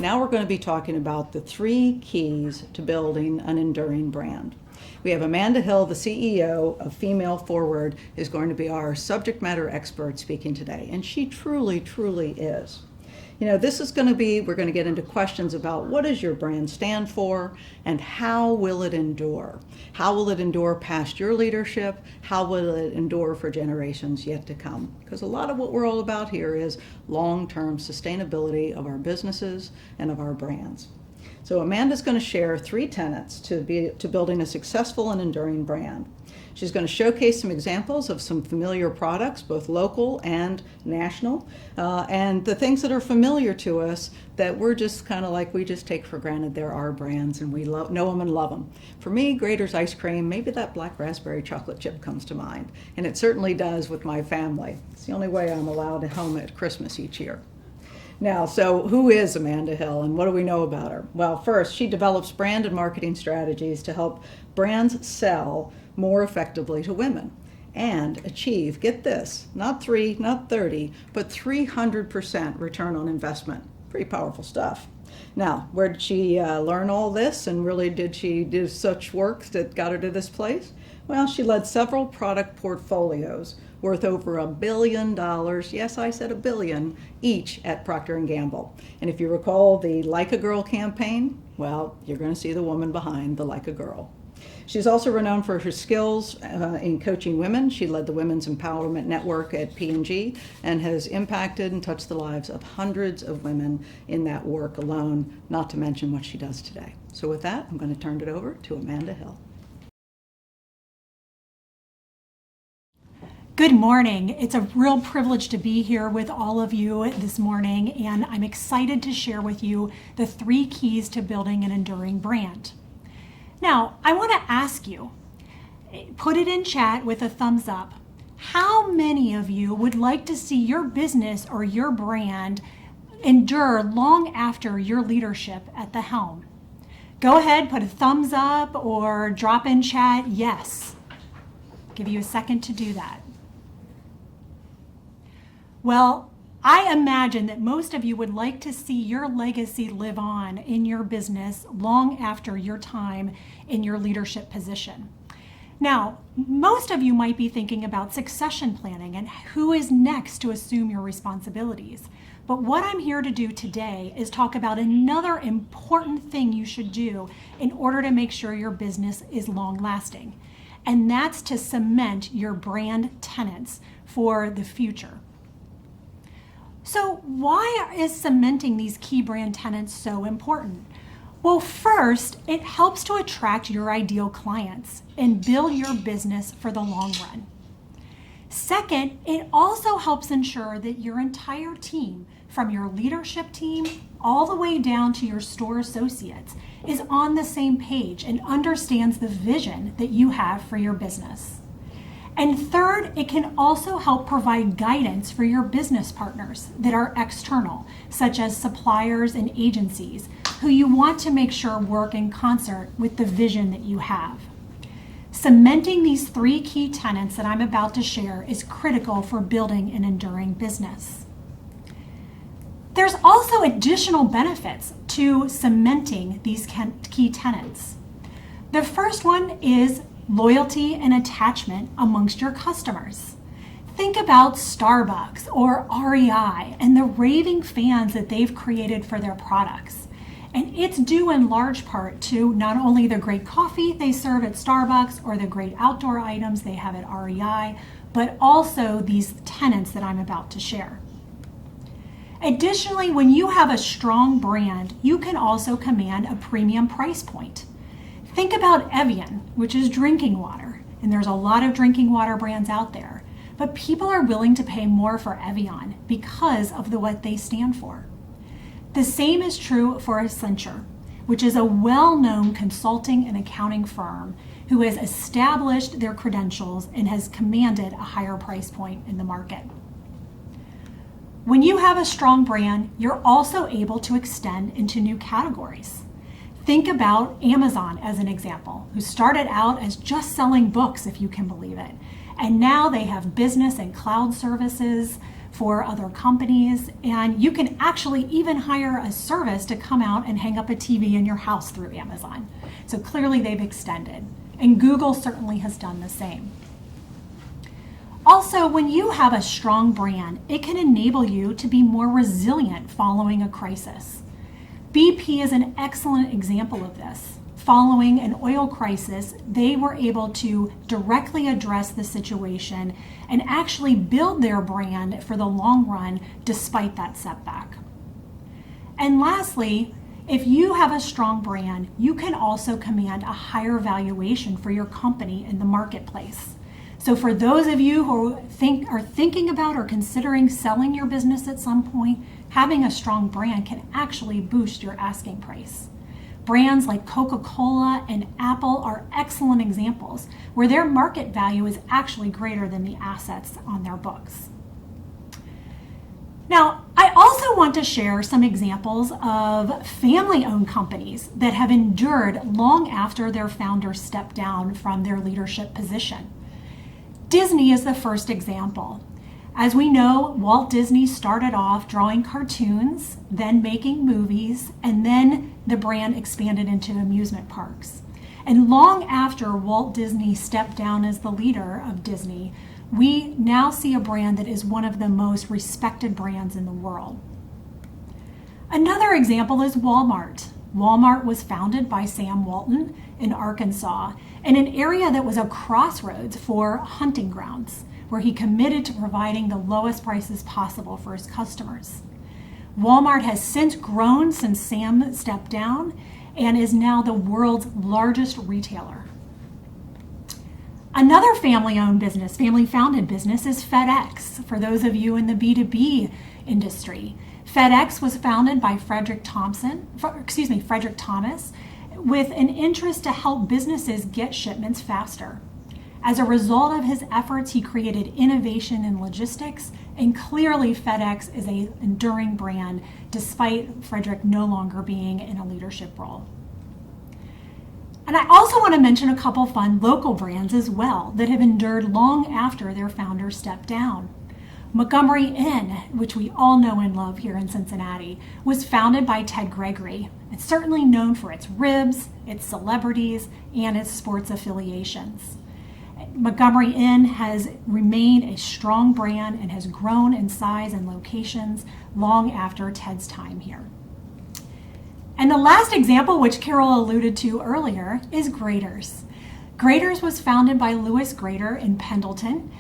Now we're going to be talking about the 3 keys to building an enduring brand. We have Amanda Hill, the CEO of Female Forward, is going to be our subject matter expert speaking today, and she truly, truly is. You know, this is going to be, we're going to get into questions about what does your brand stand for and how will it endure? How will it endure past your leadership? How will it endure for generations yet to come? Because a lot of what we're all about here is long-term sustainability of our businesses and of our brands. So Amanda's going to share 3 tenets to building a successful and enduring brand. She's going to showcase some examples of some familiar products, both local and national, and the things that are familiar to us that we're just kind of like, we just take for granted they're our brands and we know them and love them. For me, Grater's ice cream, maybe that black raspberry chocolate chip comes to mind, and it certainly does with my family. It's the only way I'm allowed to home at Christmas each year. Now, so who is Amanda Hill and what do we know about her? Well, first, she develops brand and marketing strategies to help brands sell more effectively to women and achieve, get this, not 3, not 30, but 300% return on investment. Pretty powerful stuff. Now, where did she learn all this, and really did she do such work that got her to this place? Well, she led several product portfolios worth over $1 billion, yes, I said $1 billion, each at Procter & Gamble. And if you recall the Like a Girl campaign, well, you're going to see the woman behind the Like a Girl. She's also renowned for her skills in coaching women. She led the Women's Empowerment Network at P&G and has impacted and touched the lives of hundreds of women in that work alone, not to mention what she does today. So with that, I'm going to turn it over to Amanda Hill. Good morning. It's a real privilege to be here with all of you this morning, and I'm excited to share with you the 3 keys to building an enduring brand. Now, I want to ask you, put it in chat with a thumbs up. How many of you would like to see your business or your brand endure long after your leadership at the helm? Go ahead, put a thumbs up or drop in chat, yes. Give you a second to do that. Well, I imagine that most of you would like to see your legacy live on in your business long after your time in your leadership position. Now, most of you might be thinking about succession planning and who is next to assume your responsibilities. But what I'm here to do today is talk about another important thing you should do in order to make sure your business is long lasting. And that's to cement your brand tenets for the future. So why is cementing these key brand tenets so important? Well, first, it helps to attract your ideal clients and build your business for the long run. Second, it also helps ensure that your entire team, from your leadership team all the way down to your store associates, is on the same page and understands the vision that you have for your business. And third, it can also help provide guidance for your business partners that are external, such as suppliers and agencies, who you want to make sure work in concert with the vision that you have. Cementing these 3 key tenets that I'm about to share is critical for building an enduring business. There's also additional benefits to cementing these key tenets. The first one is loyalty and attachment amongst your customers. Think about Starbucks or REI and the raving fans that they've created for their products. And it's due in large part to not only the great coffee they serve at Starbucks or the great outdoor items they have at REI, but also these tenets that I'm about to share. Additionally, when you have a strong brand, you can also command a premium price point. Think about Evian, which is drinking water, and there's a lot of drinking water brands out there, but people are willing to pay more for Evian because of what they stand for. The same is true for Accenture, which is a well-known consulting and accounting firm who has established their credentials and has commanded a higher price point in the market. When you have a strong brand, you're also able to extend into new categories. Think about Amazon as an example, who started out as just selling books, if you can believe it. And now they have business and cloud services for other companies, and you can actually even hire a service to come out and hang up a TV in your house through Amazon. So clearly they've extended, and Google certainly has done the same. Also, when you have a strong brand, it can enable you to be more resilient following a crisis. BP is an excellent example of this. Following an oil crisis, they were able to directly address the situation and actually build their brand for the long run despite that setback. And lastly, if you have a strong brand, you can also command a higher valuation for your company in the marketplace. So for those of you who are thinking about or considering selling your business at some point, having a strong brand can actually boost your asking price. Brands like Coca-Cola and Apple are excellent examples where their market value is actually greater than the assets on their books. Now, I also want to share some examples of family-owned companies that have endured long after their founders stepped down from their leadership position. Disney is the first example. As we know, Walt Disney started off drawing cartoons, then making movies, and then the brand expanded into amusement parks. And long after Walt Disney stepped down as the leader of Disney, we now see a brand that is one of the most respected brands in the world. Another example is Walmart. Walmart was founded by Sam Walton in Arkansas, in an area that was a crossroads for hunting grounds, where he committed to providing the lowest prices possible for his customers. Walmart has since grown since Sam stepped down and is now the world's largest retailer. Another family-owned business, family-founded business is FedEx, for those of you in the B2B industry. FedEx was founded by Frederick Thomas, with an interest to help businesses get shipments faster. As a result of his efforts, he created innovation in logistics, and clearly FedEx is an enduring brand despite Frederick no longer being in a leadership role. And I also want to mention a couple fun local brands as well that have endured long after their founders stepped down. Montgomery Inn, which we all know and love here in Cincinnati, was founded by Ted Gregory. It's certainly known for its ribs, its celebrities, and its sports affiliations. Montgomery Inn has remained a strong brand and has grown in size and locations long after Ted's time here. And the last example, which Carol alluded to earlier, is Graeter's. Graeter's was founded by Louis Graeter in Pendleton,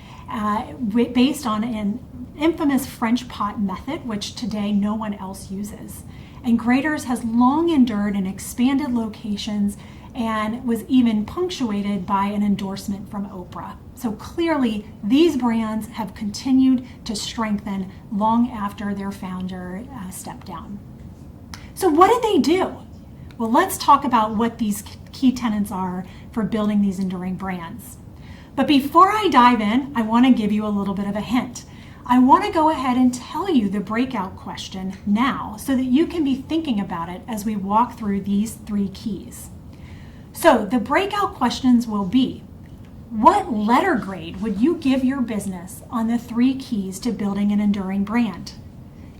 based on an infamous French pot method, which today no one else uses. And Graeter's has long endured in expanded locations and was even punctuated by an endorsement from Oprah. So clearly, these brands have continued to strengthen long after their founder stepped down. So what did they do? Well, let's talk about what these key tenets are for building these enduring brands. But before I dive in, I want to give you a little bit of a hint. I want to go ahead and tell you the breakout question now so that you can be thinking about it as we walk through these three keys. So the breakout questions will be, what letter grade would you give your business on the three keys to building an enduring brand?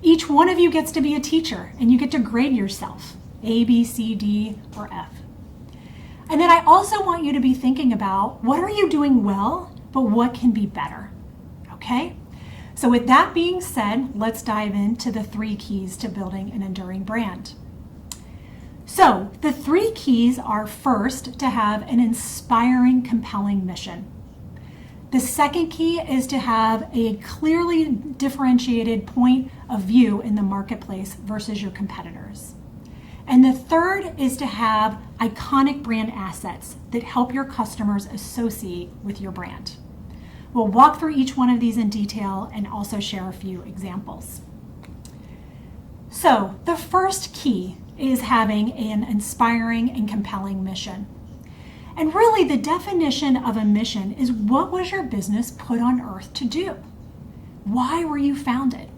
Each one of you gets to be a teacher and you get to grade yourself, A, B, C, D, or F. And then I also want you to be thinking about what are you doing well, but what can be better, okay? So with that being said, let's dive into the three keys to building an enduring brand. So the three keys are, first, to have an inspiring, compelling mission. The second key is to have a clearly differentiated point of view in the marketplace versus your competitors. And the third is to have iconic brand assets that help your customers associate with your brand. We'll walk through each one of these in detail and also share a few examples. So the first key is having an inspiring and compelling mission. And really the definition of a mission is, what was your business put on earth to do? Why were you founded?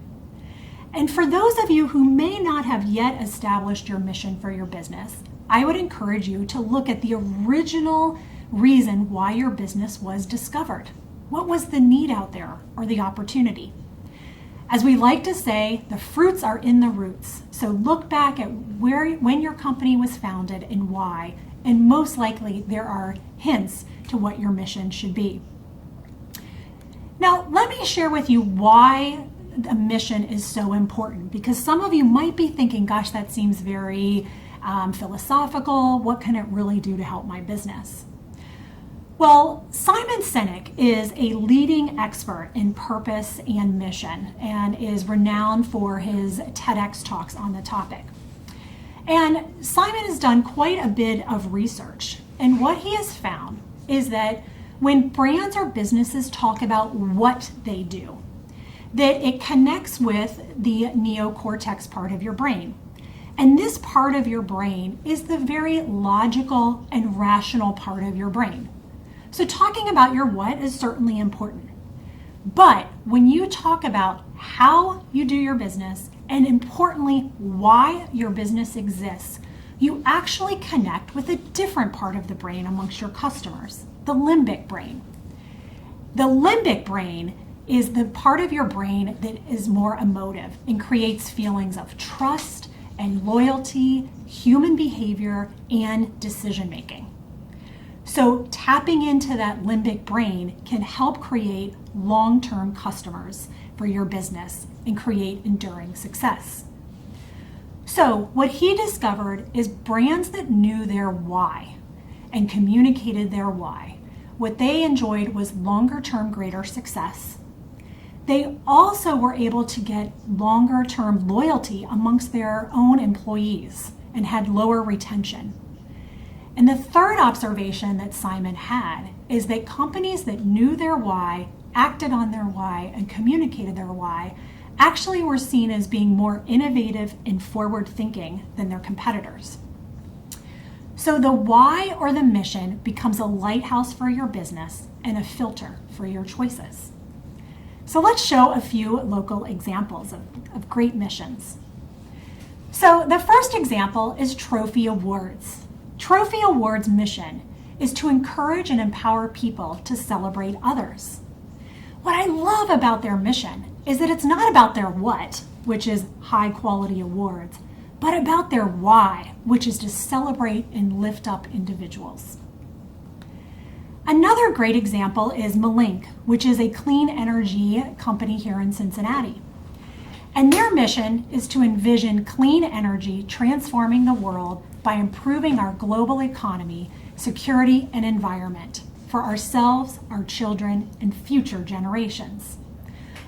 And for those of you who may not have yet established your mission for your business, I would encourage you to look at the original reason why your business was discovered. What was the need out there or the opportunity? As we like to say, the fruits are in the roots. So look back at when your company was founded and why, and most likely there are hints to what your mission should be. Now, let me share with you why a mission is so important, because some of you might be thinking, gosh, that seems very philosophical. What can it really do to help my business? Well, Simon Sinek is a leading expert in purpose and mission and is renowned for his TEDx talks on the topic. And Simon has done quite a bit of research. And what he has found is that when brands or businesses talk about what they do, that it connects with the neocortex part of your brain. And this part of your brain is the very logical and rational part of your brain. So talking about your what is certainly important. But when you talk about how you do your business, and importantly, why your business exists, you actually connect with a different part of the brain amongst your customers, the limbic brain. The limbic brain is the part of your brain that is more emotive and creates feelings of trust and loyalty, human behavior, and decision making. So tapping into that limbic brain can help create long-term customers for your business and create enduring success. So what he discovered is brands that knew their why and communicated their why. What they enjoyed was longer-term greater success. They also were able to get longer-term loyalty amongst their own employees and had lower retention. And the third observation that Simon had is that companies that knew their why, acted on their why, and communicated their why actually were seen as being more innovative and forward-thinking than their competitors. So the why or the mission becomes a lighthouse for your business and a filter for your choices. So let's show a few local examples of great missions. So the first example is Trophy Awards. Trophy Awards' mission is to encourage and empower people to celebrate others. What I love about their mission is that it's not about their what, which is high quality awards, but about their why, which is to celebrate and lift up individuals. Another great example is Malink, which is a clean energy company here in Cincinnati. And their mission is to envision clean energy transforming the world by improving our global economy, security, and environment for ourselves, our children, and future generations.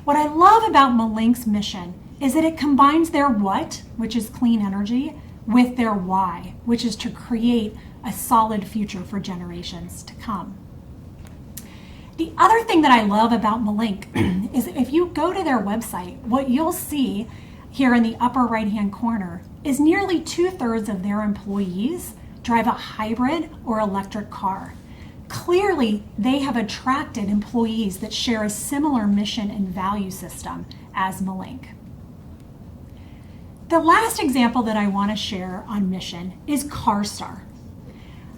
What I love about Malink's mission is that it combines their what, which is clean energy, with their why, which is to create a solid future for generations to come. The other thing that I love about Malink is if you go to their website, what you'll see here in the upper right-hand corner is nearly 2/3 of their employees drive a hybrid or electric car. Clearly, they have attracted employees that share a similar mission and value system as Malink. The last example that I want to share on mission is CarStar.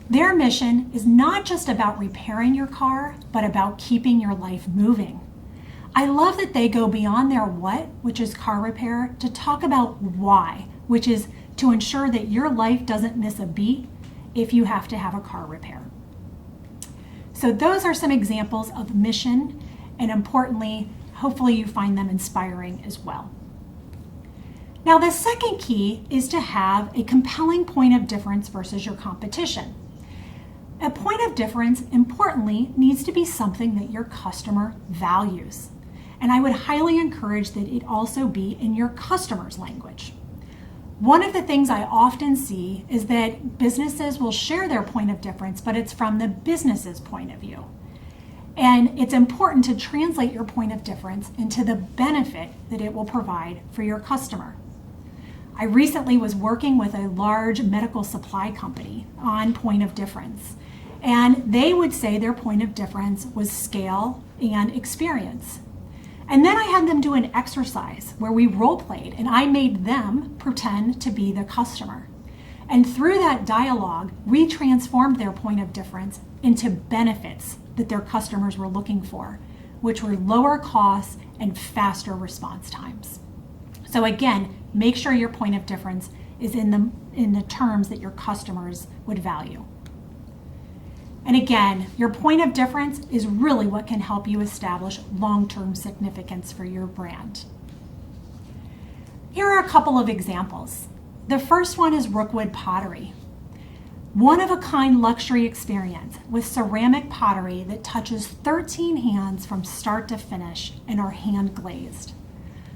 Their mission is not just about repairing your car, but about keeping your life moving. I love that they go beyond their what, which is car repair, to talk about why, which is to ensure that your life doesn't miss a beat if you have to have a car repair. So those are some examples of mission, and importantly, hopefully you find them inspiring as well. Now, the second key is to have a compelling point of difference versus your competition. A point of difference, importantly, needs to be something that your customer values. And I would highly encourage that it also be in your customer's language. One of the things I often see is that businesses will share their point of difference, but it's from the business's point of view. And it's important to translate your point of difference into the benefit that it will provide for your customer. I recently was working with a large medical supply company on point of difference, and they would say their point of difference was scale and experience. And then I had them do an exercise where we role played, and I made them pretend to be the customer. And through that dialogue, we transformed their point of difference into benefits that their customers were looking for, which were lower costs and faster response times. So again, make sure your point of difference is in the terms that your customers would value. And again, your point of difference is really what can help you establish long-term significance for your brand. Here are a couple of examples. The first one is Rookwood Pottery. One-of-a-kind luxury experience with ceramic pottery that touches 13 hands from start to finish and are hand glazed.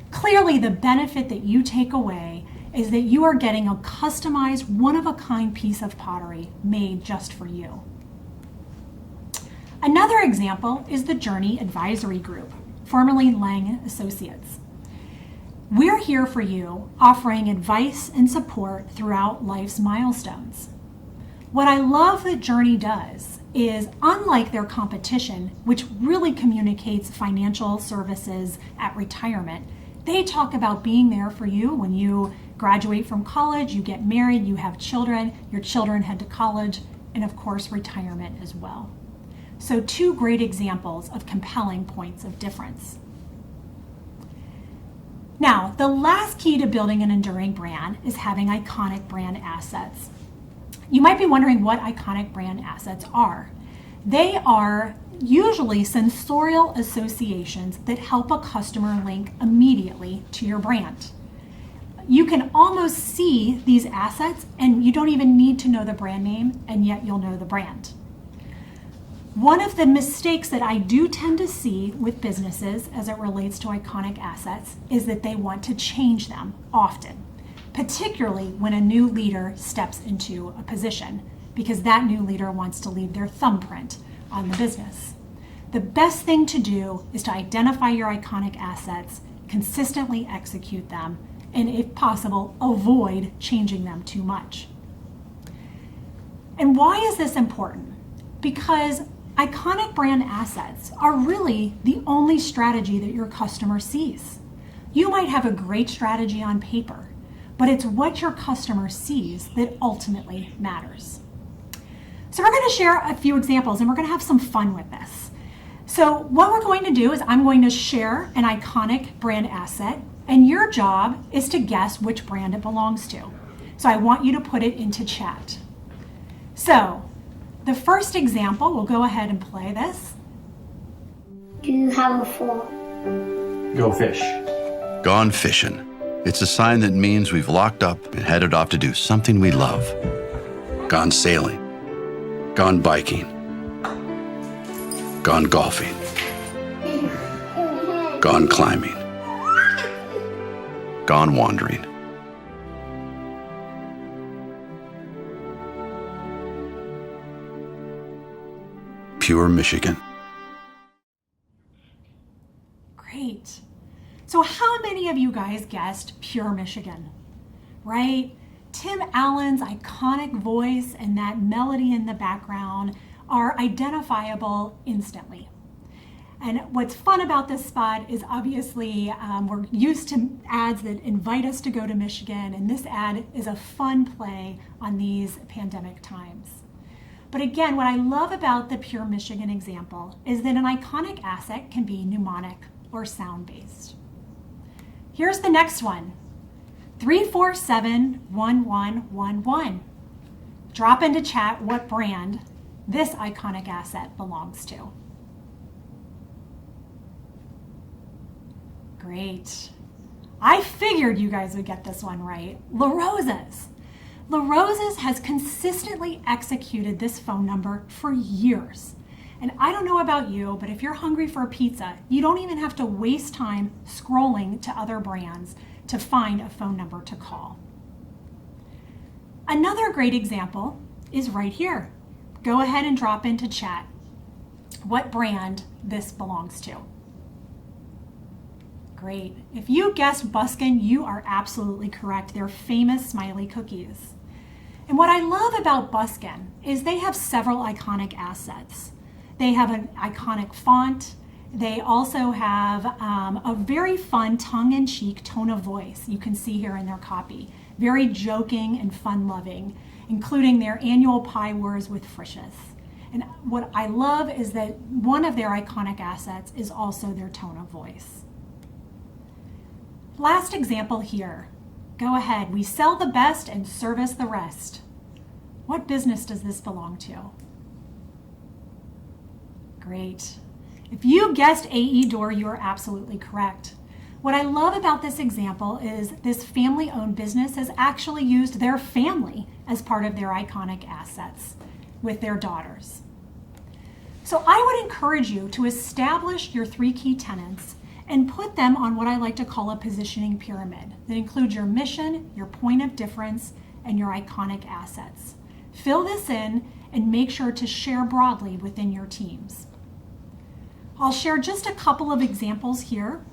Clearly, the benefit that you take away is that you are getting a customized, one-of-a-kind piece of pottery made just for you. Another example is the Journey Advisory Group, formerly Lang Associates. We're here for you, offering advice and support throughout life's milestones. What I love that Journey does is, unlike their competition, which really communicates financial services at retirement, they talk about being there for you when you graduate from college, you get married, you have children, your children head to college, and of course, retirement as well. So 2 great examples of compelling points of difference. Now, the last key to building an enduring brand is having iconic brand assets. You might be wondering what iconic brand assets are. They are usually sensorial associations that help a customer link immediately to your brand. You can almost see these assets and you don't even need to know the brand name, and yet you'll know the brand. One of the mistakes that I do tend to see with businesses as it relates to iconic assets is that they want to change them often, particularly when a new leader steps into a position, because that new leader wants to leave their thumbprint on the business. The best thing to do is to identify your iconic assets, consistently execute them, and if possible, avoid changing them too much. And why is this important? Because iconic brand assets are really the only strategy that your customer sees. You might have a great strategy on paper, but it's what your customer sees that ultimately matters. So we're going to share a few examples and we're going to have some fun with this. So what we're going to do is I'm going to share an iconic brand asset, and your job is to guess which brand it belongs to. So I want you to put it into chat. So the first example, we'll go ahead and play this. Do you have a fork? Go fish. Gone fishing. It's a sign that means we've locked up and headed off to do something we love. Gone sailing. Gone biking. Gone golfing. Gone climbing. Gone wandering. Pure Michigan. Great. So how many of you guys guessed Pure Michigan, right? Tim Allen's iconic voice and that melody in the background are identifiable instantly. And what's fun about this spot is obviously we're used to ads that invite us to go to Michigan, and this ad is a fun play on these pandemic times. But again, what I love about the Pure Michigan example is that an iconic asset can be mnemonic or sound-based. Here's the next one, 3471111. Drop into chat what brand this iconic asset belongs to. Great. I figured you guys would get this one right. La Rosa's. La Rosa's has consistently executed this phone number for years. And I don't know about you, but if you're hungry for a pizza, you don't even have to waste time scrolling to other brands to find a phone number to call. Another great example is right here. Go ahead and drop into chat what brand this belongs to. Great. If you guessed Buskin, you are absolutely correct. They're famous smiley cookies. And what I love about Buskin is they have several iconic assets. They have an iconic font. They also have a very fun tongue-in-cheek tone of voice you can see here in their copy. very joking and fun-loving, including their annual pie wars with Frisch's. And what I love is that one of their iconic assets is also their tone of voice. Last example here. Go ahead. We sell the best and service the rest. What business does this belong to? Great. If you guessed AE Door, you are absolutely correct. What I love about this example is this family-owned business has actually used their family as part of their iconic assets with their daughters. So I would encourage you to establish your 3 key tenets and put them on what I like to call a positioning pyramid that includes your mission, your point of difference, and your iconic assets. Fill this in and make sure to share broadly within your teams. I'll share just a couple of examples here.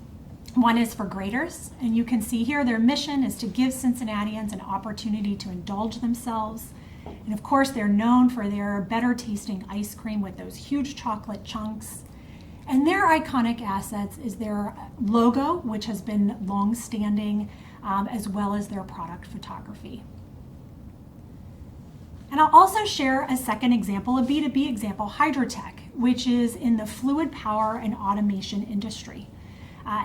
One is for Graders, and you can see here their mission is to give Cincinnatians an opportunity to indulge themselves. And of course, they're known for their better tasting ice cream with those huge chocolate chunks. And their iconic assets is their logo, which has been long-standing, as well as their product photography. And I'll also share a second example, a B2B example, Hydrotech, which is in the fluid power and automation industry.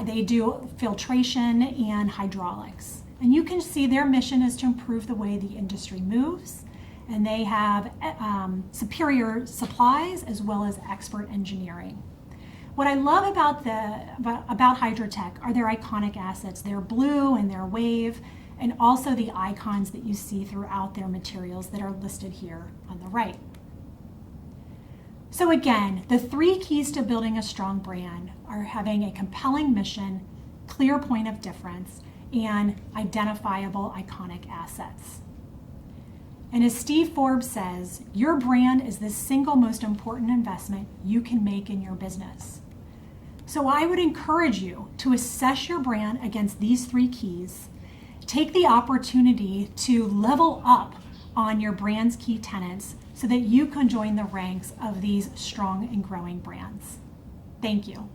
They do filtration and hydraulics. And you can see their mission is to improve the way the industry moves. And they have superior supplies as well as expert engineering. What I love about Hydrotech are their iconic assets, their blue and their wave, and also the icons that you see throughout their materials that are listed here on the right. So again, the 3 keys to building a strong brand are having a compelling mission, clear point of difference, and identifiable iconic assets. And as Steve Forbes says, your brand is the single most important investment you can make in your business. So I would encourage you to assess your brand against these 3 keys. Take the opportunity to level up on your brand's key tenets so that you can join the ranks of these strong and growing brands. Thank you.